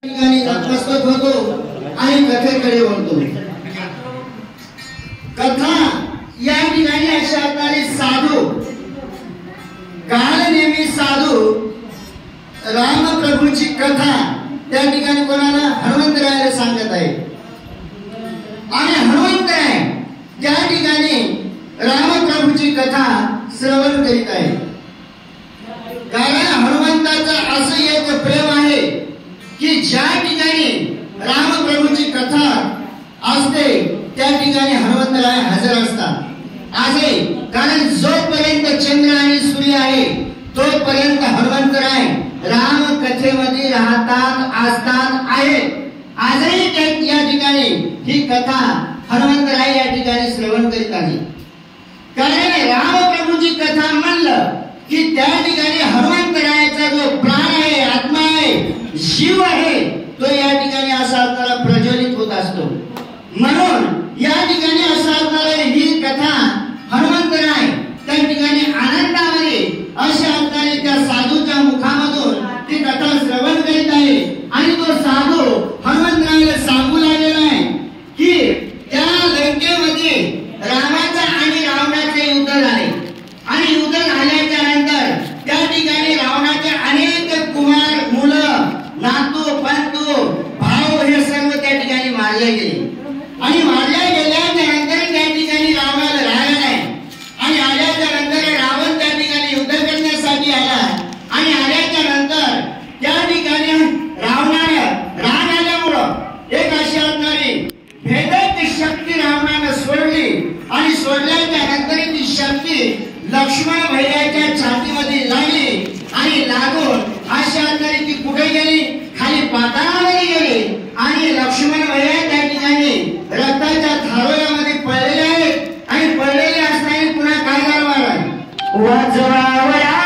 ठिकाणी नतमस्तक होतो आणि कथेकडे वळतो। कथा या ठिकाणी अशा प्रकारे साधू कालनेमी साधू रामप्रभूची कथा त्या ठिकाणी कोणाला हनुमंतरायाला सांगत आहे आणि हनुमंतराय त्या ठिकाणी रामप्रभूची कथा श्रवण करीत आहे। कारण हनुमंताचं असं एक प्रेम आहे की ज्या ठिकाणी रामप्रभूची कथा असते त्या ठिकाणी हनुमंतराय हजर असतात। आजही कारण जोपर्यंत चंद्र आणि सूर्य आहे तोपर्यंत हनुमंतराय राम कथेमध्ये राहतात असतात आहेत। आजही या ठिकाणी ही कथा हनुमंतराय या ठिकाणी श्रवण करीत आहे। कारण रामप्रभूची कथा म्हणलं की त्या ठिकाणी हनुमंतरायाचा जो प्राण आहे, आत्मा आहे, जीव आहे तो या ठिकाणी असा आपल्याला प्रज्वलित होत असतो। म्हणून या ठिकाणी असा आपल्याला ही कथा हनुमंतराय त्या ठिकाणी आनंदामध्ये अशा आपल्याला त्या साधूच्या मुखामधून ती कथा श्रवण करीत आहे आणि तो साधू हनुमंतरायाला सांगू लागलेला आहे की त्या लंकेमध्ये रामाचा आणि रावणाचे युद्ध झाले आणि युद्ध झाल्याच्या नंतर त्या ठिकाणी रावणाचे अनेक कुमार, मुलं, नातू, पंतू, भाऊ हे सर्व त्या ठिकाणी मारले गेले आणि मारल्या गेल्याच्या नंतर त्या ठिकाणी रावणाला राहायला नाही आणि आल्याच्या नंतर रावण त्या ठिकाणी युद्ध करण्यासाठी आला आणि आल्याच्या नंतर त्या ठिकाणी रावणाला राग आल्यामुळं एक अशा प्रकारे भेदक शक्ती रावणाने सोडली आणि सोडल्याच्या नंतर ती शक्ती लक्ष्मण भैयाच्या छातीमध्ये लागली आणि लागून अशा प्रकारे ती कुठे गेली, खाली पाताळामध्ये गेली आणि लक्ष्मण भैया त्या ठिकाणी रक्ताच्या थारोळ्यामध्ये पडलेले आहेत आणि पडलेले असताना पुन्हा काय झालं महाराज वाजवावया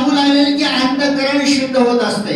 सांगू लागले की अंतःकरण शुद्ध होत असते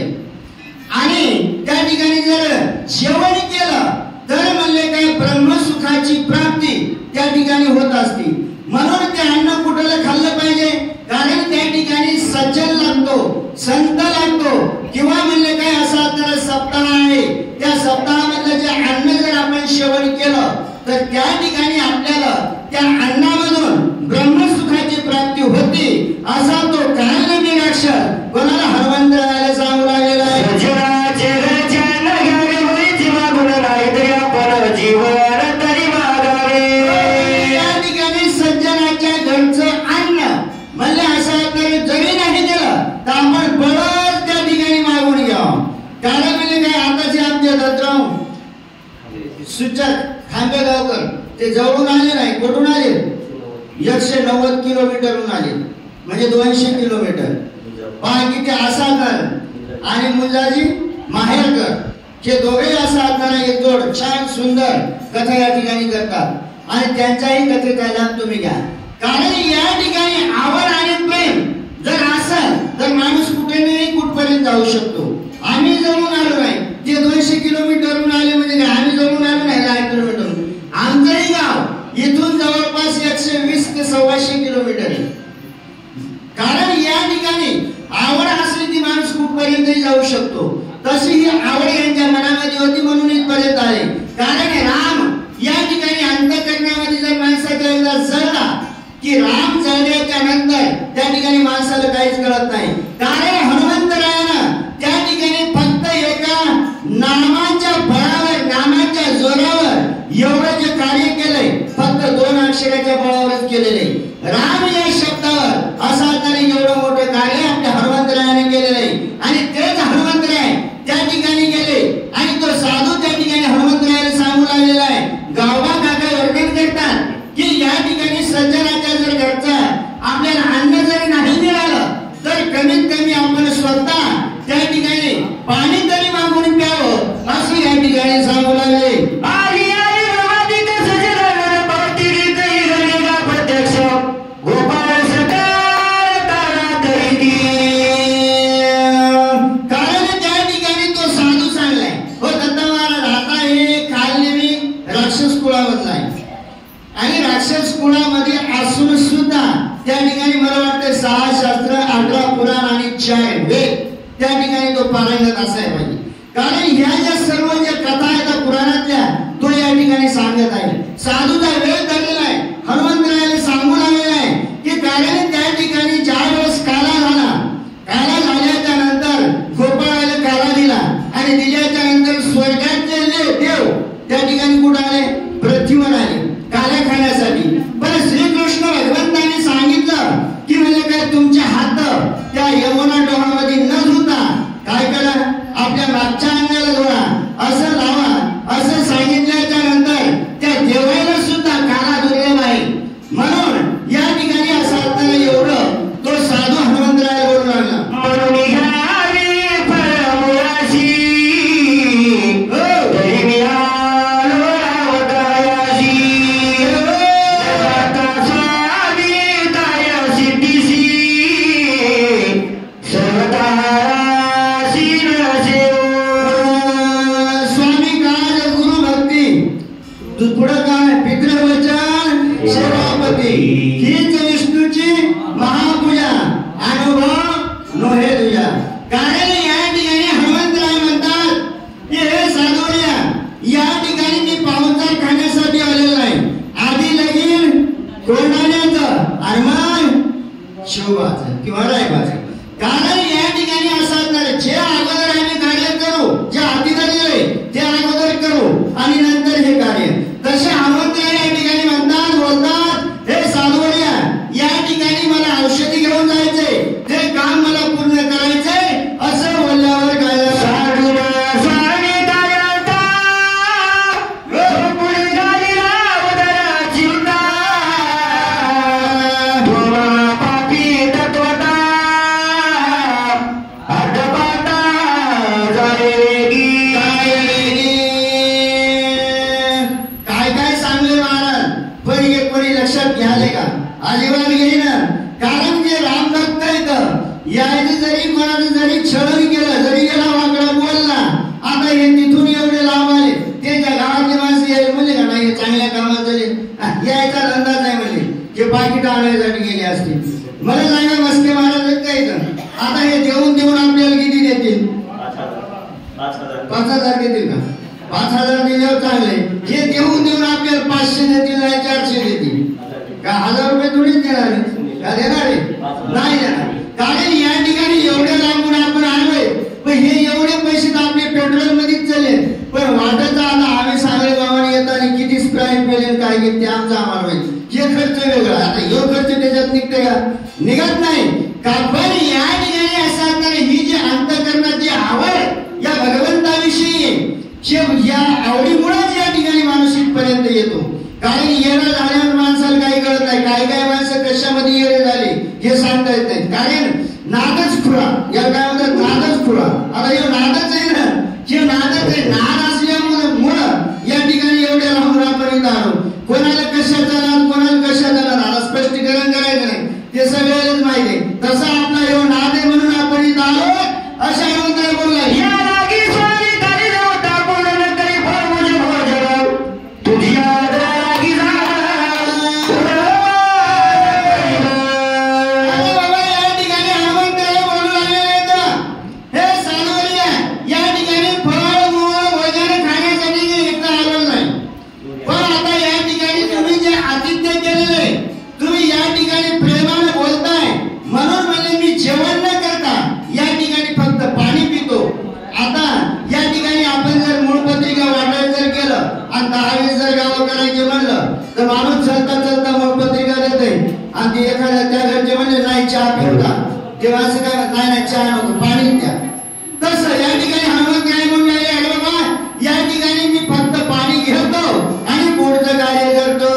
आणि त्या ठिकाणी जर जेवण केलं तर म्हणले काय ब्रह्मसुखाची प्राप्ती त्या ठिकाणी होत असते. म्हणून ते अन्न कुठलं खाल्लं पाहिजे, कारण त्या ठिकाणी सज्जन लागतो, संत लागतो, किंवा म्हणले काय असा तर सप्ताह आहे, त्या सप्ताहामधलं जे अन्न जर आपण सेवन केलं तर त्या ठिकाणी आपल्याला त्या अन्नामधून ब्रह्मसुखाची प्राप्ती होती. असा तो काल निराक्षर कोणाला हनुमंतरायाला सांगू लागलेला आहे. या ठिकाणी सज्जनाच्या घरचं अन्न म्हणले असं तर जरी नाही दिलं तर आपण बळच त्या ठिकाणी मागून घ्यावं. कारण म्हणजे काय आताचे आमचे दत्तराव सुचक खांबेगावकर ते जवळून आले नाही, कुठून आले, 190 किलोमीटरहून आले, म्हणजे 200 किलोमीटर. पहा किती आसाकर आणि मुंजाजी माहेरकर हे दोघे आसाकर एक जोड छान सुंदर कथा या ठिकाणी करतात आणि त्यांच्याही कथेचा लाभ तुम्ही घ्या. कारण या ठिकाणी आवड आणि प्रेम जर असेल तर माणूस कुठेही कुठपर्यंत जाऊ शकतो. आम्ही जमून आलो नाही, ते 200 किलोमीटरहून आले म्हणजे काय आम्ही जमून आलो नाही 10 किलोमीटर. आमचंही गाव इथून जवळपास 120 ते 125 किलोमीटर आहे. कारण या ठिकाणी आवड असली ती माणूस कुठपर्यंतही जाऊ शकतो. तशी ही आवड यांच्या मनामध्ये होती म्हणून इथपर्यंत आले. कारण राम या ठिकाणी अंतःकरणामध्ये जर माणसाच्या एकदा जळला की राम जळल्याच्या नंतर त्या ठिकाणी माणसाला काहीच कळत नाही. कारण हनुमंतरायानं त्या ठिकाणी फक्त एका नामाच्या बळावर, नामाच्या जोरावर एवढं जे कार्य केलंय फक्त 2 अक्षराच्या बळावरच केलेले. राम या शब्दावर असा तरी एवढं मोठं कार्य आपल्या हनुमंतरायाने केलेलं आहे. आणि तेच हनुमंतराय त्या ठिकाणी गेले आणि तो साधू त्या ठिकाणी हनुमंतरायाला सांगू लागलेला आहे. गावबा काका वर्णन करतात की या ठिकाणी सज्जनाच्या जर घरचा आपल्याला अन्न जरी नाही मिळालं तर कमीत कमी आपण स्वतः त्या ठिकाणी पाणी तरी मागून प्यावं असं या ठिकाणी सांगू लागले. आणि राक्षस कुळामध्ये असून सुद्धा त्या ठिकाणी मला वाटतं 6 शास्त्र, 18 पुराण आणि 4 वेद त्या ठिकाणी तो पारंगत असायला पाहिजे. कारण ह्या ज्या सर्व ज्या कथा आहेत पुराणातल्या तो या ठिकाणी सांगत आहे. साधूचा वेळ धरलेला आहे, हनुमंतरायाला सांगू लागलेला आहे की कारण त्या ठिकाणी ज्या वेळेस काला झाला, काला झाल्याच्या नंतर गोपाळाला काला दिला आणि दिल्याच्या नंतर स्वर्गातले देव त्या ठिकाणी कुठे आले, पृथ्वीवर आले काल्या खाण्यासाठी. पण श्रीकृष्ण भगवंतांनी सांगितलं की म्हणजे काय तुमचे हात त्या यमुना डोहामध्ये न धुता काय करा, आपल्या मागच्या अंगाला धुवा, असं लावा असं सांगितल्याच्या नंतर त्या देवाला सुद्धा काला धुतलेला आहे. म्हणून या ठिकाणी असं असताना एवढं तो साधू हनुमंतरायाला बोलू लागला. हीच विष्णूची महापूजा, अनुभव नोहे तुझ्या. कारण या ठिकाणी हनुमंतराय म्हणतात की हे साधूया, या ठिकाणी मी पाहुणचार खाण्यासाठी आलेलो नाही, आधी लगीन कोंडाण्याचं आणि मग शिवबाचं किंवा रायबाचं. कारण या ठिकाणी असं तर जे अगोदर आम्ही कार्य करू, जे आधी झालेले ते अगोदर करू आणि नंतर हे कार्य. तसे हनुमंतराय या ठिकाणी म्हणतात, बोलतात हे साधूया, या ठिकाणी मला औषधी घेऊन जायचे, ते काम मला पूर्ण करायचंय असं बोलल्यावर काय अजिबात घेईन. कारण जे रामभक्त आहेत यायचं जरी कोणाचं जरी छळण केलं जरी याला वाकडा बोलला आता हे तिथून एवढे लांब आले त्यांच्या गावातले माणसं यायला म्हणले का नाही चांगल्या कामात झाले यायचा धंदाच नाही म्हणले जे पाकिट आणण्यासाठी गेले असतील. मला सांगा मस्के महाराज काय आता हे देऊन देऊन आपल्याला किती देतील? 5,000 देतील का? 5,000 दिल्यावर चांगले. हे देऊन देऊन आपल्याला 500 देतील नाही 400 देतील का? 1,000 रुपये थोडीच देणार का? देणार नाही देणार. कारण या ठिकाणी एवढ्या लांबून आपण आलोय पण हे एवढे पैसे तर आपले पेट्रोल मध्येच चालले पण वाटत आता आम्ही सागरे गावाने येताना किती स्प्राईट पेले काय घेत ते आमचा आम्हाला माहिती. हे खर्च वेगळा आता यो खर्च त्याच्यात निघते का? निघत नाही का? पण या ठिकाणी असं तर ही जी अंतःकरणाची आवड या भगवंताविषयी या आवडीमुळेच या ठिकाणी माणूस इथपर्यंत येतो. कारण येणं झाल्यावर माणसाला काही कळत नाही. काय काय माणसं कशामध्ये येणे झाली हे सांगता येत नाही. कारण नादच खुळा या काय म्हणतात नादच खुळा. आता हे नादच आहे ना हे नादच आहे. नाद असल्यामुळे या ठिकाणी एवढ्या लांबून आपण इथं आलो. कोणाला कशाचा नाद कोणाला कशाचा नाद आता स्पष्टीकरण करायचं नाही ते सगळ्यालाच माहिती आहे. तसा आपला एवढा नाद आहे म्हणून आपण इथं आलो अशा म्हणून बोलला या लागी स्वामी तरी जाऊ टाकून तरी फळ मुझे भोजन तुझ्या लागी जा. अरे बाबा या ठिकाणी हनुमंताला बोलू लागले हे सानोरिया या ठिकाणी फळ मूळ वजन खाण्यासाठी इथं आलो नाही. पण आता या ठिकाणी तुम्ही जे आतिथ्य केलेले तुम्ही या ठिकाणी प्रेमाने बोलताय म्हणून म्हणजे मी जेवण न करता या ठिकाणी फक्त पाणी पितो. आता या ठिकाणी आपण जर मूळपत्रिका वाटायला जर केलं आणि 10-20 जर गावं करायचे म्हणलं तर माणूस चलता चलता मूळपत्रिका देते आणि ते एखाद्या त्या घरचे म्हणजे नाही चहा पिवता तेव्हा असं काय नाही चहा नको पाणी द्या. तसं या ठिकाणी हनुमंत काय म्हणून या ठिकाणी मी फक्त पाणी घेतो आणि पुढचं कार्य करतो.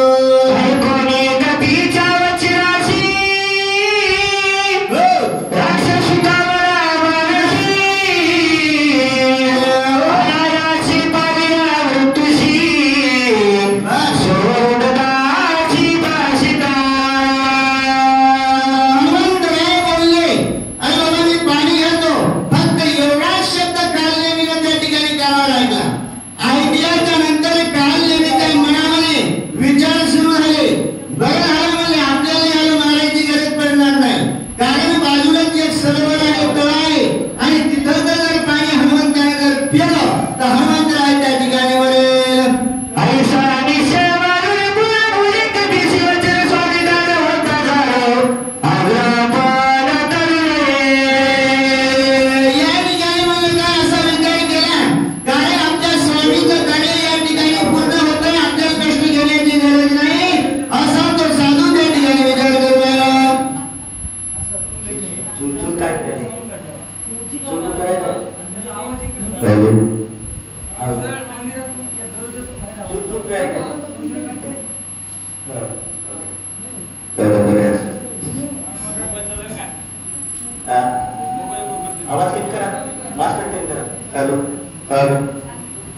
आवाज कमी करा, मास्क कमी करा. हॅलो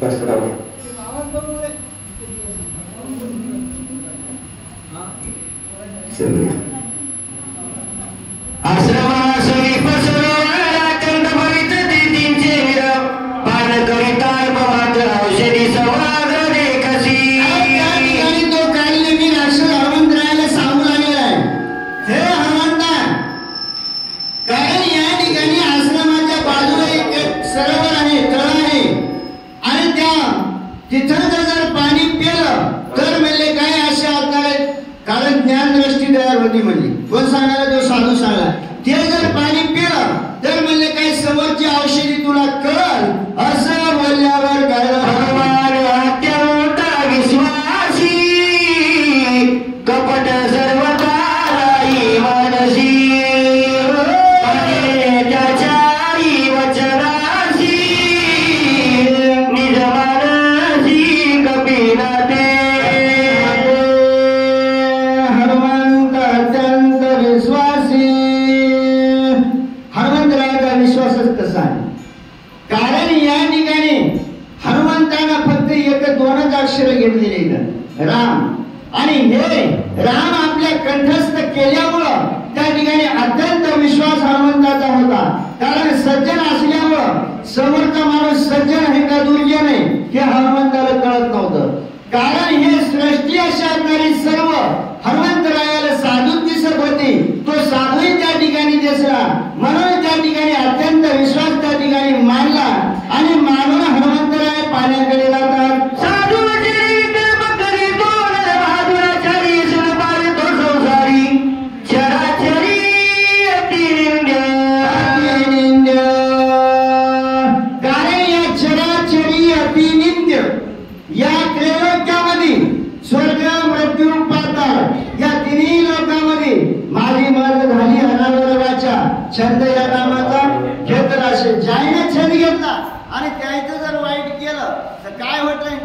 बस राहू आश्रमासरी पसरवणारा कंद भवित दिदींचे विरव पान करिता मात्र औषधी संवाद देखसी. या ठिकाणी तो काढले मी राष्ट्र हनुमंतरायाला सांगू लागलेला आहे हे हनुमंता कारण या ठिकाणी आश्रमाच्या बाजूला एक सरोवर आहे तळ आहे आणि तिथं जर पाणी पिलं तर म्हणले काय असे असणार कारण ज्ञान दृष्टी तयार होती म्हणली. कोण सांगायला तो साधू सांगा ते जर पाणी पिलं तर म्हणले काय समोरची औषधी तुला कळल असं बोलल्यावर भगवान अत्यंत विश्वासी कपट सर्वता मानसी कारण या ठिकाणी हनुमंतांना आणि हे राम आपल्या कंठस्थ केल्यामुळं त्या ठिकाणी अत्यंत विश्वास हनुमंताचा होता. कारण सज्जन असल्यामुळं समोरचा माणूस सज्जन आहे का दुर्जन आहे हे हनुमंताला कळत नव्हतं. कारण हे सृष्टी अशी असणारी सर्व हनुमंतरायाला साधूच दिसत होती. तो साधूही त्या ठिकाणी दिसला म्हणून त्या ठिकाणी अत्यंत विश्वास त्या ठिकाणी मानला आणि मानून हनुमंतराय पाण्याकडे जातात. साधू या त्रैलोक्यामध्ये स्वर्ग मृत्यू पाताळ या तिन्ही लोकांमध्ये माझी मर्द झाली अनावरवाच्या छंद या नामाचा घेतला असेल. ज्याने छंद घेतला आणि त्याचं जर वाईट केलं तर काय होते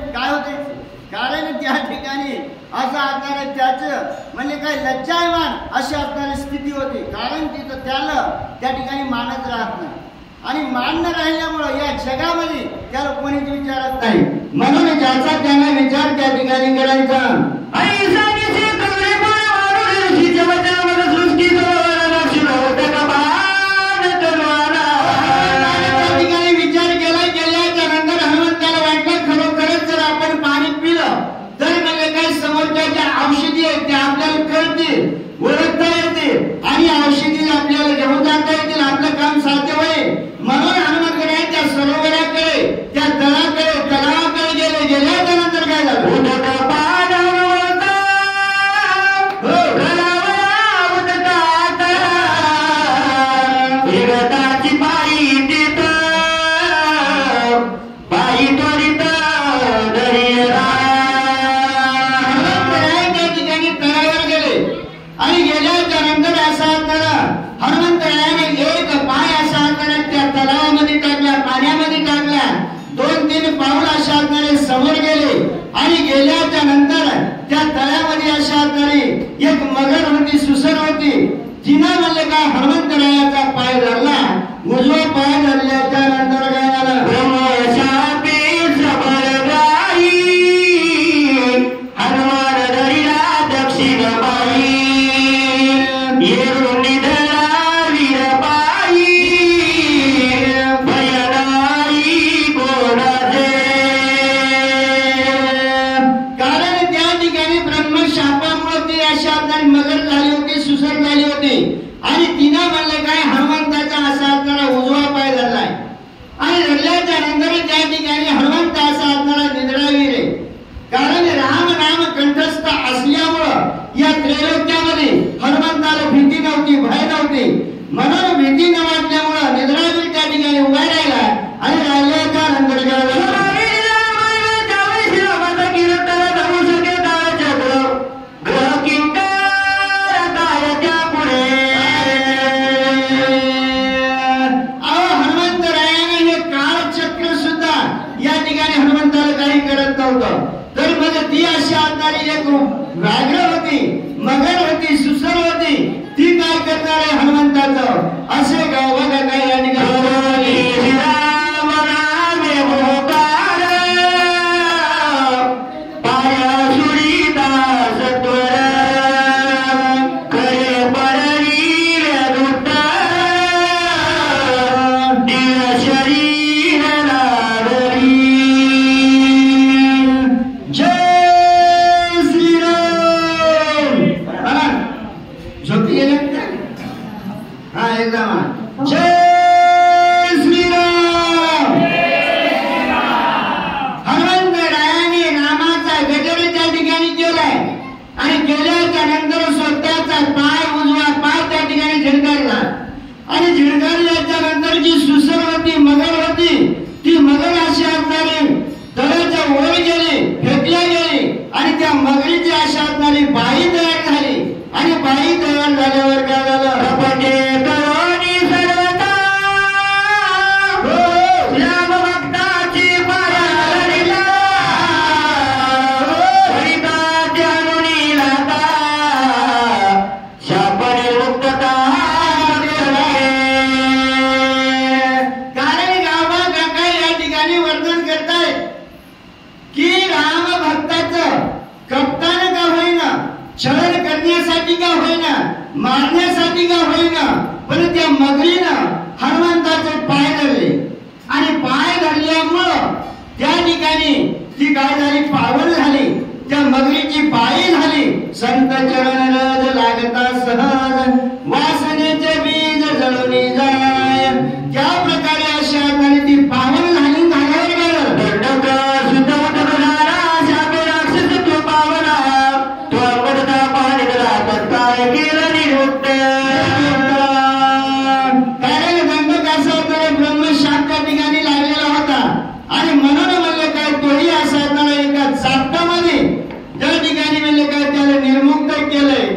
कारण त्या ठिकाणी असं असणारे त्याचं म्हणजे काय लज्जायमान अशी असणारी स्थिती होती. कारण तिथं त्याला त्या ठिकाणी मानत राहत नाही आणि मान न राहिल्यामुळं या जगामध्ये त्याला कोणीच विचारत नाही. म्हणून ज्याचा त्याला विचार त्या ठिकाणी करायचा. त्या ठिकाणी विचार केल्याच्या नंतर हनुमंताला वाटलं खरोखरच जर आपण पाणी पिलं तर म्हणजे काही समोरच्या औषधी आहेत त्या आपल्याला कळतील ओळखता येते आणि औषधी आपल्याला घेऊन जाता येतील आपलं काम साध्य होईल. म्हणून हनुमंतराय त्या सरोवराकडे त्या तलावाकडे गेल्याच्या नंतर काय झालं समोर गेले आणि गेल्याच्या नंतर त्या तळ्यामध्ये अशा एक मगर होती सुसर होती. तिनं म्हणले का हनुमंतरायाचा पाय धरला उजवा पाय धरल्याच्या नंतर काय झालं हनुमान धरिला दक्षिण पायी मगर झाली होती सुसर झाली होती आणि तिनं म्हणले काय हनुमंताचा असा असणारा उजवा पाय धरलाय आणि धरल्याच्या नंतर त्या ठिकाणी हनुमंत असा असणारा निद्रावीर आहे. कारण राम नाम कंठस्थ असल्यामुळं या त्रैलोक्यामध्ये हनुमंताला भीती नव्हती भय नव्हती. म्हणून भीती न वाटल्यामुळं निद्रावीर त्या ठिकाणी उभा राहिला आणि राहिल्याच्या नंतर तर मग ती अशी असणारी एक व्याघ्र होती मगर होती सुसर होती ती काय करणार आहे हनुमंताचं असे गाव बघा काय या ठिकाणी बाई तयार झाली आणि बाई तयार झाल्यावर काय झालं कप्तान छळ करण्यासाठी का होईना, मारण्यासाठी का होईना, पण त्या मगरीनं हनुमंताचे पाय धरले आणि पाय धरल्यामुळं त्या ठिकाणी ती काय झाली, पावन झाली. त्या मगरीची पायी झाली. संत चरण रज लागता सहज, वासनेचे बीज जळूनी जाय. त्या प्रकारे अशा तरी ती पावन झाली. झाल्यावर गेलं दंडक सुद्धा झाला शापे राक्षस तो पावना, तो अमृता पाणी काय केलं निरुक्त. कारण दंडक असा तर ब्रह्मशाप त्या ठिकाणी लागलेला होता आणि म्हणून म्हणलं काय तोही असा तर एका चापटामध्ये त्या ठिकाणी म्हणले काय त्याला निर्मुक्त केलंय,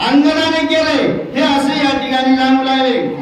अंगदाने केलंय. हे असे या ठिकाणी जाणू लागले.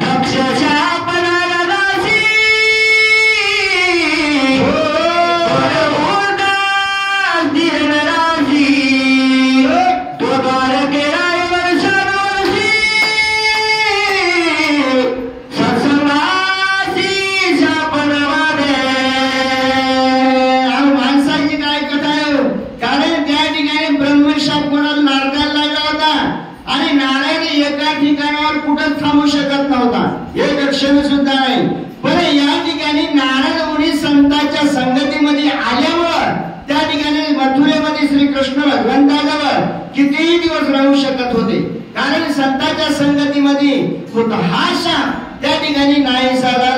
थांबू शकत नव्हता, एक क्षण सुद्धा नाही. पण या ठिकाणी नारद मुनी संतांच्या संगतीमध्ये आल्यावर त्या ठिकाणी मथुरेमध्ये श्रीकृष्ण भगवंताजवळ कितीही दिवस राहू शकत होते. कारण संतांच्या संगतीमध्ये होता हा शाप त्या ठिकाणी नाही झाला.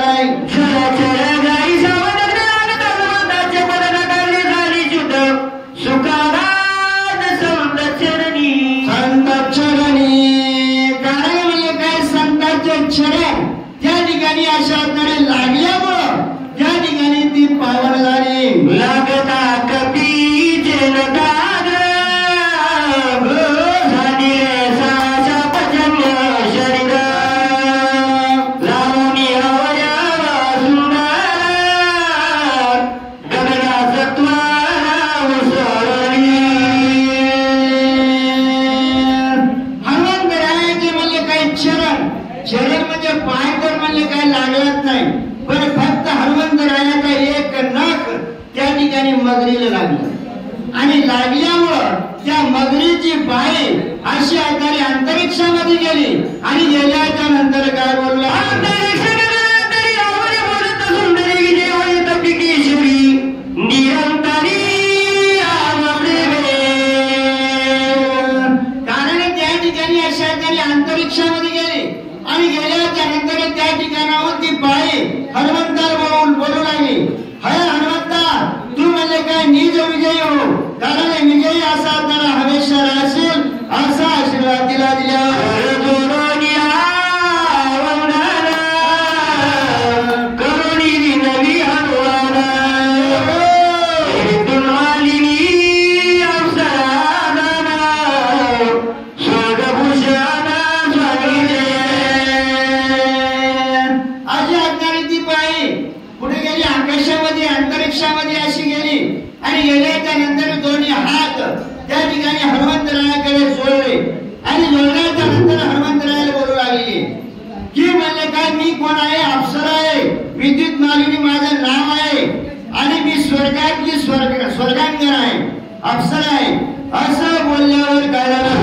त्या ठिकाणी अशा तरी लागल्यामुळं त्या ठिकाणी ती पावन झाली. लागता कपी जलदाग झाली साचा पचन शरीर लावणी अवयव सुंदर गगना सत्वारा उसळली. हनुमंतरायाचे म्हणले काही चरण म्हणजे पाय तर म्हणले काय लागलाच नाही, पण फक्त हनुमंतरायाचा एक नख त्या ठिकाणी मगरीला लागला आणि लागल्यामुळं त्या मगरीची पाय अशी आधारे अंतरिक्षामध्ये गेली आणि गेल्याच्या नंतर काय बोलला, कारण त्या ठिकाणी अशा तरी अंतरिक्षामध्ये गेली आणि गेल्याच्या नंतर त्या ठिकाणावर ती बाई हनुमंताला बोलू लागली, हय हनुमंता तू म्हणजे काय निज विजयी हो, कारण विजयी असा तर हमेशा राहशील असा आशीर्वाद दिला. अंतरिक्षामध्ये अशी गेली आणि गेल्याच्या नंतर दोन्ही हात त्या ठिकाणी हनुमंतरायाकडे जोडले आणि जोडल्याच्या नंतर हनुमंतरायाला बोलू लागली की म्हणले काय मी कोण आहे, अप्सरा आहे, विद्युत मालिनी माझं नाव आहे आणि मी स्वर्गातली स्वर्गांगण आहे, अप्सरा आहे. असं बोलल्यावर काय झालं,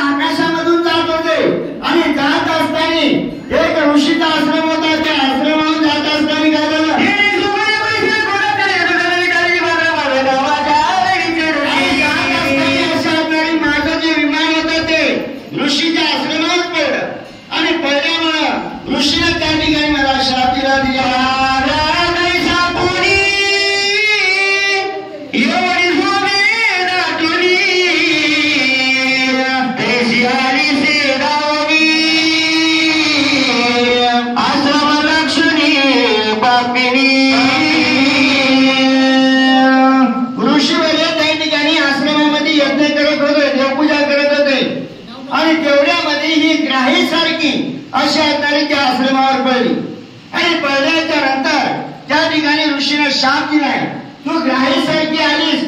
आकाशामधून जात होते आणि जात असताना एक ऋषीचा आश्रम होता. त्या आश्रमावर जात असताना काय झालं, माझं जे विमान होतं ते ऋषीच्या आश्रमात पडलं आणि पडल्यामुळं ऋषीने त्या ठिकाणी मला शाप दिला. अशा तऱ्हेच्या आश्रमावर पडली आणि पडल्याच्या नंतर त्या ठिकाणी ऋषीने शाप दिलाय, तू ग्राहीसारखी आलीस